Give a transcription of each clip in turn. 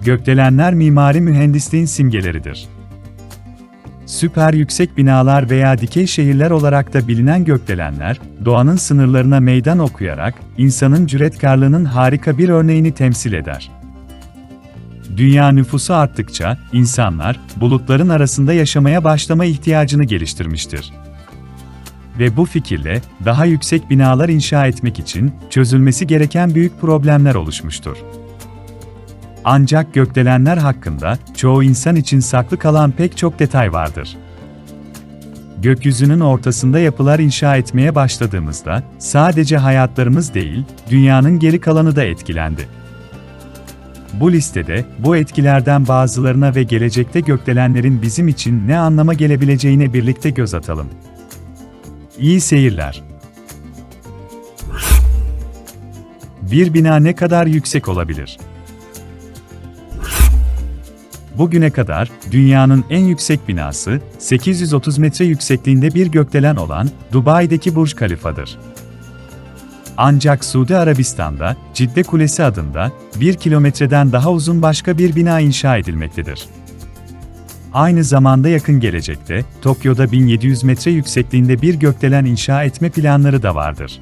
Gökdelenler mimari mühendisliğin simgeleridir. Süper yüksek binalar veya dikey şehirler olarak da bilinen gökdelenler, doğanın sınırlarına meydan okuyarak, insanın cüretkarlığının harika bir örneğini temsil eder. Dünya nüfusu arttıkça, insanlar, bulutların arasında yaşamaya başlama ihtiyacını geliştirmiştir. Ve bu fikirle, daha yüksek binalar inşa etmek için, çözülmesi gereken büyük problemler oluşmuştur. Ancak gökdelenler hakkında, çoğu insan için saklı kalan pek çok detay vardır. Gökyüzünün ortasında yapılar inşa etmeye başladığımızda, sadece hayatlarımız değil, dünyanın geri kalanı da etkilendi. Bu listede, bu etkilerden bazılarına ve gelecekte gökdelenlerin bizim için ne anlama gelebileceğine birlikte göz atalım. İyi seyirler. Bir bina ne kadar yüksek olabilir? Bugüne kadar, dünyanın en yüksek binası, 830 metre yüksekliğinde bir gökdelen olan, Dubai'deki Burj Khalifa'dır. Ancak Suudi Arabistan'da, Cidde Kulesi adında, 1 kilometreden daha uzun başka bir bina inşa edilmektedir. Aynı zamanda yakın gelecekte, Tokyo'da 1700 metre yüksekliğinde bir gökdelen inşa etme planları da vardır.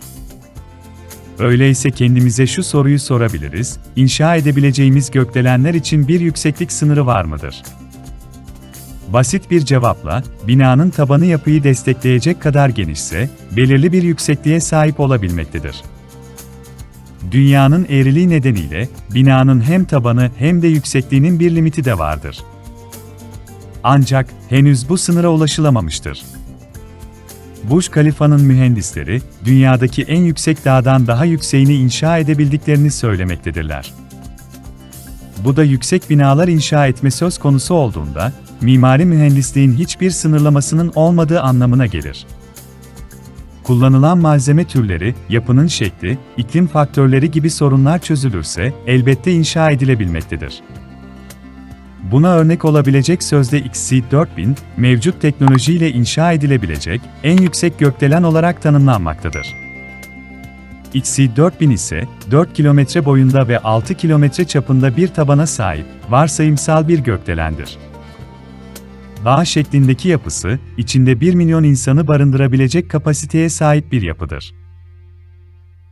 Öyleyse kendimize şu soruyu sorabiliriz, inşa edebileceğimiz gökdelenler için bir yükseklik sınırı var mıdır? Basit bir cevapla, binanın tabanı yapıyı destekleyecek kadar genişse, belirli bir yüksekliğe sahip olabilmektedir. Dünyanın eğriliği nedeniyle, binanın hem tabanı hem de yüksekliğinin bir limiti de vardır. Ancak, henüz bu sınıra ulaşılamamıştır. Burj Khalifa'nın mühendisleri, dünyadaki en yüksek dağdan daha yükseğini inşa edebildiklerini söylemektedirler. Bu da yüksek binalar inşa etme söz konusu olduğunda, mimari mühendisliğin hiçbir sınırlamasının olmadığı anlamına gelir. Kullanılan malzeme türleri, yapının şekli, iklim faktörleri gibi sorunlar çözülürse, elbette inşa edilebilmektedir. Buna örnek olabilecek sözde XC4000, mevcut teknolojiyle inşa edilebilecek, en yüksek gökdelen olarak tanımlanmaktadır. XC4000 ise, 4 kilometre boyunda ve 6 kilometre çapında bir tabana sahip, varsayımsal bir gökdelendir. Dağ şeklindeki yapısı, içinde 1 milyon insanı barındırabilecek kapasiteye sahip bir yapıdır.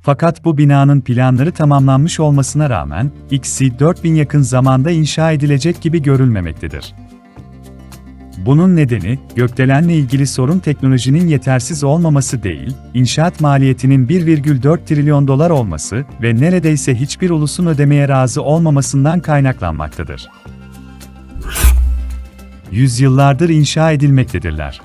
Fakat bu binanın planları tamamlanmış olmasına rağmen, XC4000 yakın zamanda inşa edilecek gibi görülmemektedir. Bunun nedeni, gökdelenle ilgili sorun teknolojinin yetersiz olmaması değil, inşaat maliyetinin 1,4 trilyon dolar olması ve neredeyse hiçbir ulusun ödemeye razı olmamasından kaynaklanmaktadır. Yüzyıllardır inşa edilmektedirler.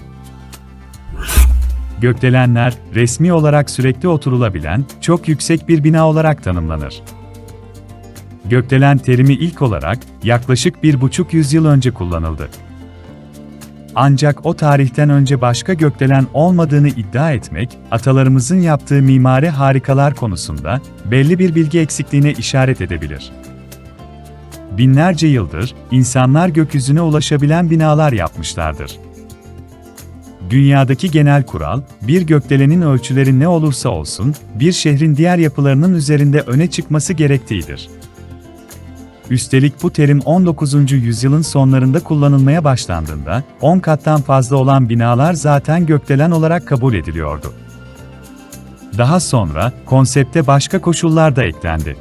Gökdelenler, resmi olarak sürekli oturulabilen, çok yüksek bir bina olarak tanımlanır. Gökdelen terimi ilk olarak, yaklaşık 1,5 yüzyıl önce kullanıldı. Ancak o tarihten önce başka gökdelen olmadığını iddia etmek, atalarımızın yaptığı mimari harikalar konusunda, belli bir bilgi eksikliğine işaret edebilir. Binlerce yıldır, insanlar gökyüzüne ulaşabilen binalar yapmışlardır. Dünyadaki genel kural, bir gökdelenin ölçüleri ne olursa olsun, bir şehrin diğer yapılarının üzerinde öne çıkması gerektiğidir. Üstelik bu terim 19. yüzyılın sonlarında kullanılmaya başlandığında, 10 kattan fazla olan binalar zaten gökdelen olarak kabul ediliyordu. Daha sonra, konsepte başka koşullar da eklendi.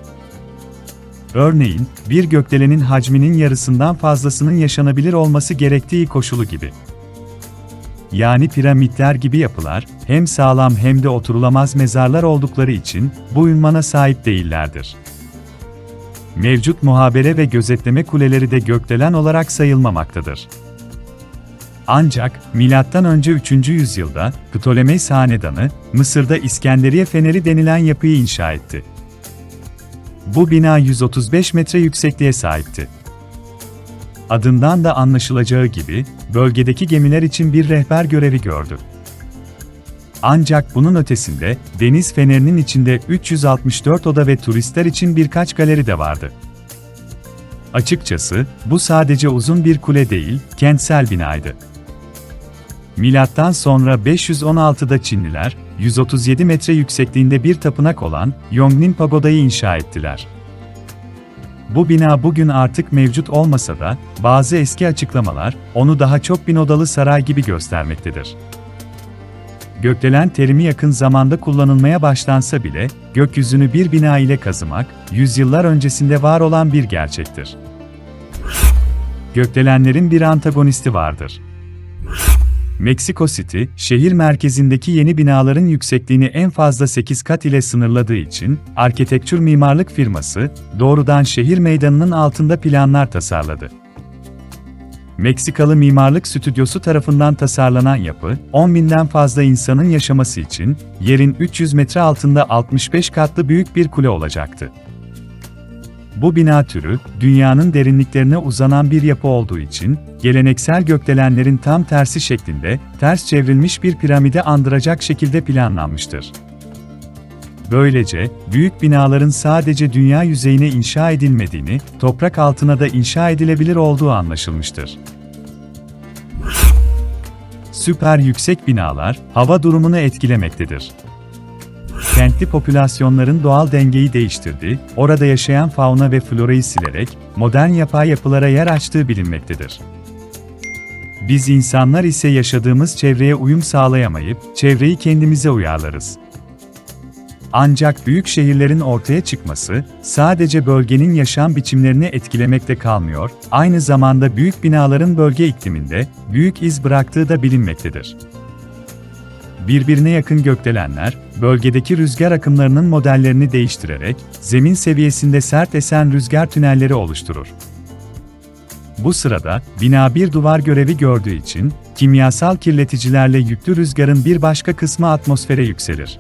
Örneğin, bir gökdelenin hacminin yarısından fazlasının yaşanabilir olması gerektiği koşulu gibi. Yani piramitler gibi yapılar, hem sağlam hem de oturulamaz mezarlar oldukları için, bu ünvana sahip değillerdir. Mevcut muhabere ve gözetleme kuleleri de gökdelen olarak sayılmamaktadır. Ancak, M.Ö. 3. yüzyılda, Ptolemeys Hanedanı, Mısır'da İskenderiye Feneri denilen yapıyı inşa etti. Bu bina 135 metre yüksekliğe sahipti. Adından da anlaşılacağı gibi, bölgedeki gemiler için bir rehber görevi gördü. Ancak bunun ötesinde, deniz fenerinin içinde 364 oda ve turistler için birkaç galeri de vardı. Açıkçası, bu sadece uzun bir kule değil, kentsel binaydı. Milattan sonra 516'da Çinliler, 137 metre yüksekliğinde bir tapınak olan Yongnin Pagoda'yı inşa ettiler. Bu bina bugün artık mevcut olmasa da, bazı eski açıklamalar, onu daha çok bin odalı saray gibi göstermektedir. Gökdelen terimi yakın zamanda kullanılmaya başlansa bile, gökyüzünü bir bina ile kazımak, yüzyıllar öncesinde var olan bir gerçektir. Gökdelenlerin bir antagonisti vardır. Meksiko City, şehir merkezindeki yeni binaların yüksekliğini en fazla 8 kat ile sınırladığı için, arkitektur mimarlık firması, doğrudan şehir meydanının altında planlar tasarladı. Meksikalı mimarlık stüdyosu tarafından tasarlanan yapı, 10.000'den fazla insanın yaşaması için, yerin 300 metre altında 65 katlı büyük bir kule olacaktı. Bu bina türü, dünyanın derinliklerine uzanan bir yapı olduğu için, geleneksel gökdelenlerin tam tersi şeklinde, ters çevrilmiş bir piramide andıracak şekilde planlanmıştır. Böylece, büyük binaların sadece dünya yüzeyine inşa edilmediğini, toprak altına da inşa edilebilir olduğu anlaşılmıştır. Süper yüksek binalar, hava durumunu etkilemektedir. Kentli popülasyonların doğal dengeyi değiştirdiği, orada yaşayan fauna ve florayı silerek, modern yapay yapılara yer açtığı bilinmektedir. Biz insanlar ise yaşadığımız çevreye uyum sağlayamayıp, çevreyi kendimize uyarlarız. Ancak büyük şehirlerin ortaya çıkması, sadece bölgenin yaşam biçimlerini etkilemekte kalmıyor, aynı zamanda büyük binaların bölge ikliminde, büyük iz bıraktığı da bilinmektedir. Birbirine yakın gökdelenler, bölgedeki rüzgar akımlarının modellerini değiştirerek, zemin seviyesinde sert esen rüzgar tünelleri oluşturur. Bu sırada, bina bir duvar görevi gördüğü için, kimyasal kirleticilerle yüklü rüzgarın bir başka kısmı atmosfere yükselir.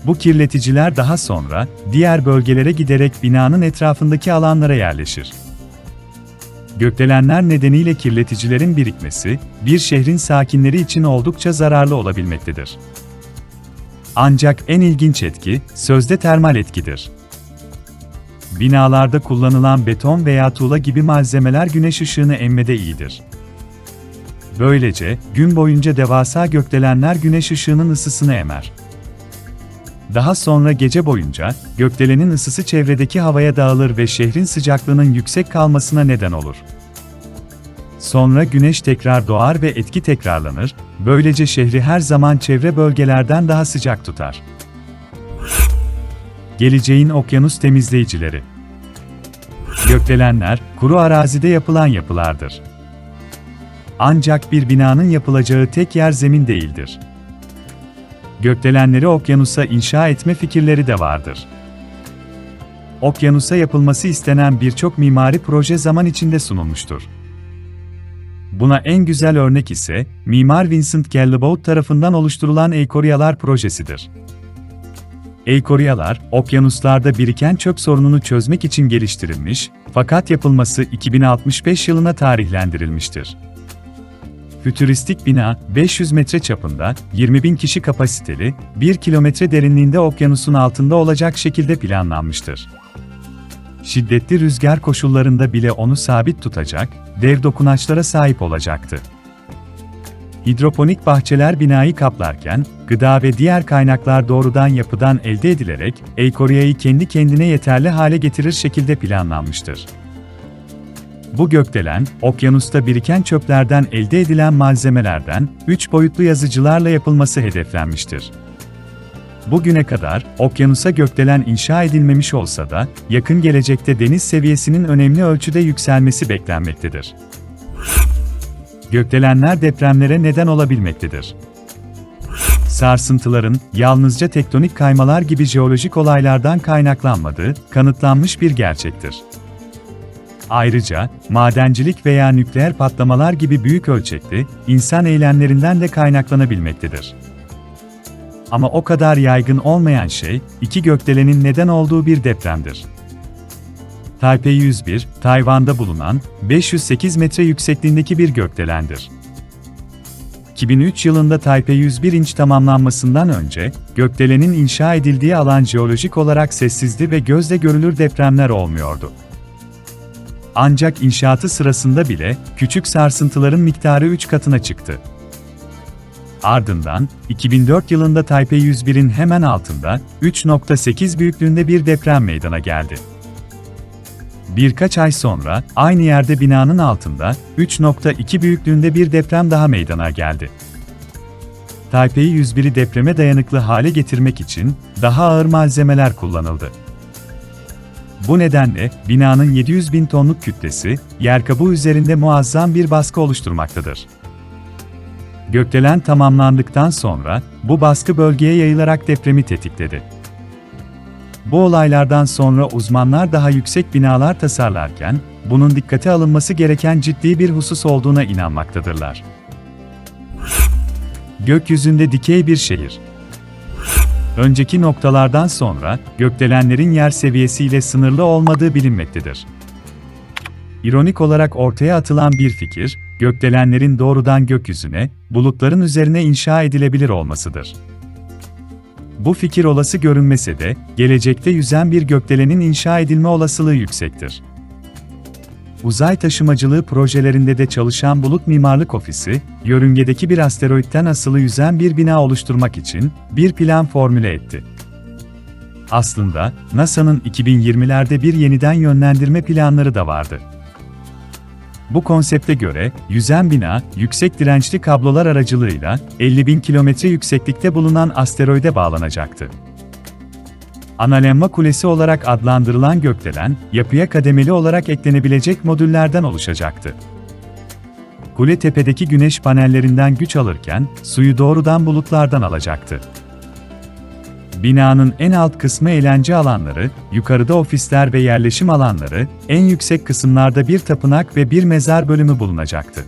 Bu kirleticiler daha sonra, diğer bölgelere giderek binanın etrafındaki alanlara yerleşir. Gökdelenler nedeniyle kirleticilerin birikmesi, bir şehrin sakinleri için oldukça zararlı olabilmektedir. Ancak en ilginç etki, sözde termal etkidir. Binalarda kullanılan beton veya tuğla gibi malzemeler güneş ışığını emmede iyidir. Böylece, gün boyunca devasa gökdelenler güneş ışığının ısısını emer. Daha sonra gece boyunca, gökdelenin ısısı çevredeki havaya dağılır ve şehrin sıcaklığının yüksek kalmasına neden olur. Sonra güneş tekrar doğar ve etki tekrarlanır, böylece şehri her zaman çevre bölgelerden daha sıcak tutar. Geleceğin okyanus temizleyicileri. Gökdelenler, kuru arazide yapılan yapılardır. Ancak bir binanın yapılacağı tek yer zemin değildir. Gökdelenleri okyanusa inşa etme fikirleri de vardır. Okyanusa yapılması istenen birçok mimari proje zaman içinde sunulmuştur. Buna en güzel örnek ise, Mimar Vincent Gallibot tarafından oluşturulan Eikoryalar projesidir. Eikoryalar, okyanuslarda biriken çöp sorununu çözmek için geliştirilmiş, fakat yapılması 2065 yılına tarihlendirilmiştir. Fütüristik bina, 500 metre çapında, 20.000 kişi kapasiteli, 1 kilometre derinliğinde okyanusun altında olacak şekilde planlanmıştır. Şiddetli rüzgar koşullarında bile onu sabit tutacak, dev dokunaçlara sahip olacaktı. Hidroponik bahçeler binayı kaplarken, gıda ve diğer kaynaklar doğrudan yapıdan elde edilerek, Eikorya'yı kendi kendine yeterli hale getirir şekilde planlanmıştır. Bu gökdelen, okyanusta biriken çöplerden elde edilen malzemelerden, 3 boyutlu yazıcılarla yapılması hedeflenmiştir. Bugüne kadar, okyanusa gökdelen inşa edilmemiş olsa da, yakın gelecekte deniz seviyesinin önemli ölçüde yükselmesi beklenmektedir. Gökdelenler depremlere neden olabilmektedir. Sarsıntıların, yalnızca tektonik kaymalar gibi jeolojik olaylardan kaynaklanmadığı, kanıtlanmış bir gerçektir. Ayrıca, madencilik veya nükleer patlamalar gibi büyük ölçekli, insan eylemlerinden de kaynaklanabilmektedir. Ama o kadar yaygın olmayan şey, iki gökdelenin neden olduğu bir depremdir. Taipei 101, Tayvan'da bulunan, 508 metre yüksekliğindeki bir gökdelendir. 2003 yılında Taipei 101 inç tamamlanmasından önce, gökdelenin inşa edildiği alan jeolojik olarak sessizdi ve gözle görülür depremler olmuyordu. Ancak inşaatı sırasında bile, küçük sarsıntıların miktarı 3 katına çıktı. Ardından, 2004 yılında Taipei 101'in hemen altında, 3.8 büyüklüğünde bir deprem meydana geldi. Birkaç ay sonra, aynı yerde binanın altında, 3.2 büyüklüğünde bir deprem daha meydana geldi. Taipei 101'i depreme dayanıklı hale getirmek için, daha ağır malzemeler kullanıldı. Bu nedenle, binanın 700 bin tonluk kütlesi, yer kabuğu üzerinde muazzam bir baskı oluşturmaktadır. Gökdelen tamamlandıktan sonra, bu baskı bölgeye yayılarak depremi tetikledi. Bu olaylardan sonra uzmanlar daha yüksek binalar tasarlarken, bunun dikkate alınması gereken ciddi bir husus olduğuna inanmaktadırlar. Gökyüzünde dikey bir şehir. Önceki noktalardan sonra, gökdelenlerin yer seviyesiyle sınırlı olmadığı bilinmektedir. İronik olarak ortaya atılan bir fikir, gökdelenlerin doğrudan gökyüzüne, bulutların üzerine inşa edilebilir olmasıdır. Bu fikir olası görünmese de, gelecekte yüzen bir gökdelenin inşa edilme olasılığı yüksektir. Uzay taşımacılığı projelerinde de çalışan Bulut Mimarlık Ofisi, yörüngedeki bir asteroitten asılı yüzen bir bina oluşturmak için bir plan formüle etti. Aslında, NASA'nın 2020'lerde bir yeniden yönlendirme planları da vardı. Bu konsepte göre, yüzen bina, yüksek dirençli kablolar aracılığıyla 50.000 kilometre yükseklikte bulunan asteroide bağlanacaktı. Analemma kulesi olarak adlandırılan gökdelen, yapıya kademeli olarak eklenebilecek modüllerden oluşacaktı. Kule tepedeki güneş panellerinden güç alırken, suyu doğrudan bulutlardan alacaktı. Binanın en alt kısmı eğlence alanları, yukarıda ofisler ve yerleşim alanları, en yüksek kısımlarda bir tapınak ve bir mezar bölümü bulunacaktı.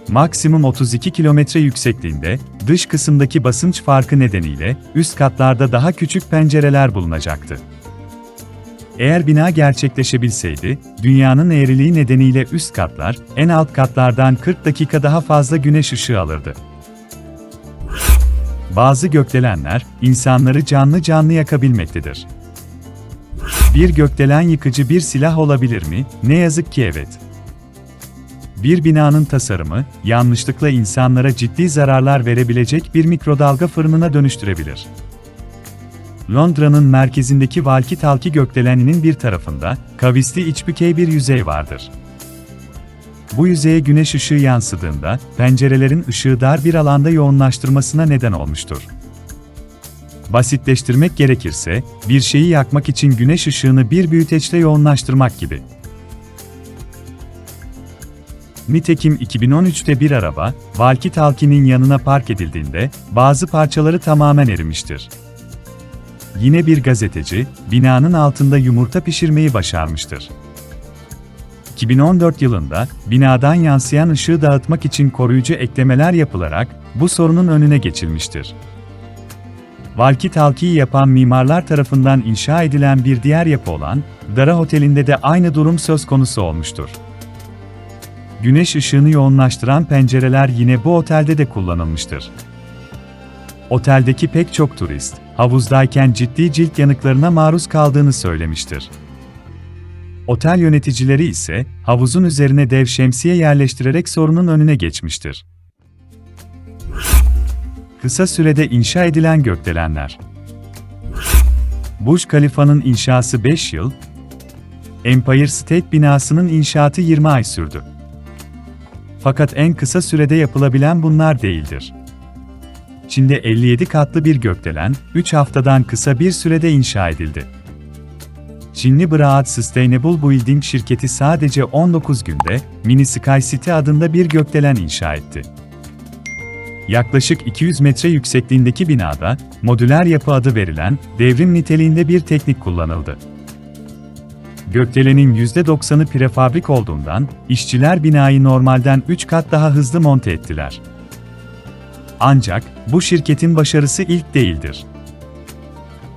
Maksimum 32 kilometre yüksekliğinde, dış kısımdaki basınç farkı nedeniyle, üst katlarda daha küçük pencereler bulunacaktı. Eğer bina gerçekleşebilseydi, dünyanın eğriliği nedeniyle üst katlar, en alt katlardan 40 dakika daha fazla güneş ışığı alırdı. Bazı gökdelenler, insanları canlı canlı yakabilmektedir. Bir gökdelen yıkıcı bir silah olabilir mi? Ne yazık ki evet. Bir binanın tasarımı, yanlışlıkla insanlara ciddi zararlar verebilecek bir mikrodalga fırınına dönüştürebilir. Londra'nın merkezindeki walkie-talkie gökdeleninin bir tarafında, kavisli içbükey bir yüzey vardır. Bu yüzeye güneş ışığı yansıdığında, pencerelerin ışığı dar bir alanda yoğunlaştırmasına neden olmuştur. Basitleştirmek gerekirse, bir şeyi yakmak için güneş ışığını bir büyüteçle yoğunlaştırmak gibi. Nitekim 2013'te bir araba, walkie-talkie'nin yanına park edildiğinde, bazı parçaları tamamen erimiştir. Yine bir gazeteci, binanın altında yumurta pişirmeyi başarmıştır. 2014 yılında, binadan yansıyan ışığı dağıtmak için koruyucu eklemeler yapılarak, bu sorunun önüne geçilmiştir. Walkie-talkie'yi yapan mimarlar tarafından inşa edilen bir diğer yapı olan, Dara Oteli'nde de aynı durum söz konusu olmuştur. Güneş ışığını yoğunlaştıran pencereler yine bu otelde de kullanılmıştır. Oteldeki pek çok turist, havuzdayken ciddi cilt yanıklarına maruz kaldığını söylemiştir. Otel yöneticileri ise, havuzun üzerine dev şemsiye yerleştirerek sorunun önüne geçmiştir. Kısa sürede inşa edilen gökdelenler. Burj Khalifa'nın inşası 5 yıl, Empire State binasının inşaatı 20 ay sürdü. Fakat en kısa sürede yapılabilen bunlar değildir. Çin'de 57 katlı bir gökdelen, 3 haftadan kısa bir sürede inşa edildi. Çinli Braat Sustainable Building şirketi sadece 19 günde, Mini Sky City adında bir gökdelen inşa etti. Yaklaşık 200 metre yüksekliğindeki binada, modüler yapı adı verilen, devrim niteliğinde bir teknik kullanıldı. Gökdelenin %90'ı prefabrik olduğundan, işçiler binayı normalden 3 kat daha hızlı monte ettiler. Ancak, bu şirketin başarısı ilk değildir.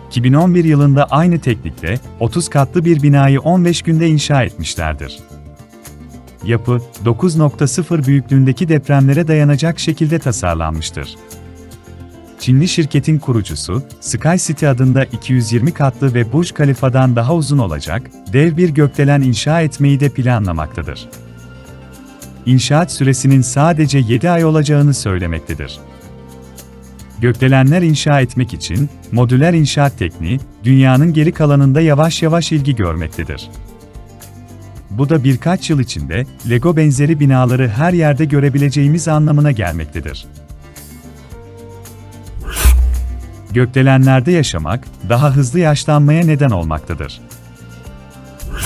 2011 yılında aynı teknikle, 30 katlı bir binayı 15 günde inşa etmişlerdir. Yapı, 9.0 büyüklüğündeki depremlere dayanacak şekilde tasarlanmıştır. Çinli şirketin kurucusu, Sky City adında 220 katlı ve Burj Khalifa'dan daha uzun olacak, dev bir gökdelen inşa etmeyi de planlamaktadır. İnşaat süresinin sadece 7 ay olacağını söylemektedir. Gökdelenler inşa etmek için, modüler inşaat tekniği, dünyanın geri kalanında yavaş yavaş ilgi görmektedir. Bu da birkaç yıl içinde Lego benzeri binaları her yerde görebileceğimiz anlamına gelmektedir. Gökdelenlerde yaşamak, daha hızlı yaşlanmaya neden olmaktadır.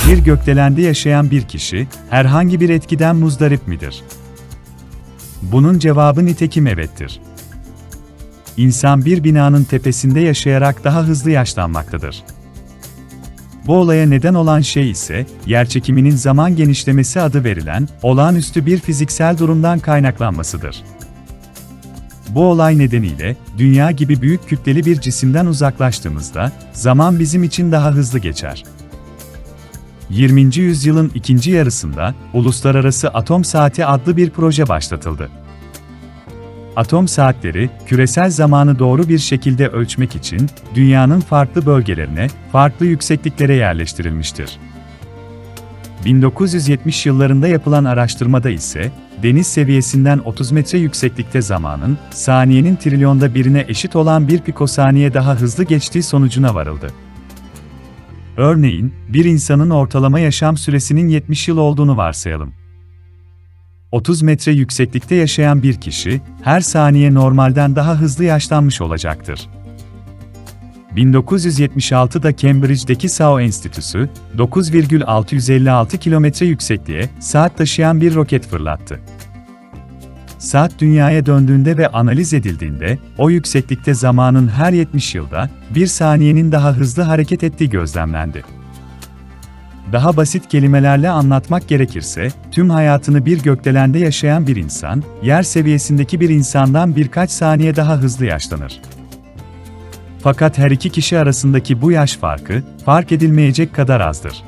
Bir gökdelende yaşayan bir kişi, herhangi bir etkiden muzdarip midir? Bunun cevabı nitekim evettir. İnsan bir binanın tepesinde yaşayarak daha hızlı yaşlanmaktadır. Bu olaya neden olan şey ise, yerçekiminin zaman genişlemesi adı verilen, olağanüstü bir fiziksel durumdan kaynaklanmasıdır. Bu olay nedeniyle, Dünya gibi büyük kütleli bir cisimden uzaklaştığımızda, zaman bizim için daha hızlı geçer. 20. yüzyılın ikinci yarısında, Uluslararası Atom Saati adlı bir proje başlatıldı. Atom saatleri, küresel zamanı doğru bir şekilde ölçmek için, dünyanın farklı bölgelerine, farklı yüksekliklere yerleştirilmiştir. 1970 yıllarında yapılan araştırmada ise, deniz seviyesinden 30 metre yükseklikte zamanın, saniyenin trilyonda birine eşit olan bir pikosaniye daha hızlı geçtiği sonucuna varıldı. Örneğin, bir insanın ortalama yaşam süresinin 70 yıl olduğunu varsayalım. 30 metre yükseklikte yaşayan bir kişi, her saniye normalden daha hızlı yaşlanmış olacaktır. 1976'da Cambridge'deki Sao Enstitüsü, 9,656 kilometre yüksekliğe saat taşıyan bir roket fırlattı. Saat dünyaya döndüğünde ve analiz edildiğinde, o yükseklikte zamanın her 70 yılda, bir saniyenin daha hızlı hareket ettiği gözlemlendi. Daha basit kelimelerle anlatmak gerekirse, tüm hayatını bir gökdelende yaşayan bir insan, yer seviyesindeki bir insandan birkaç saniye daha hızlı yaşlanır. Fakat her iki kişi arasındaki bu yaş farkı, fark edilmeyecek kadar azdır.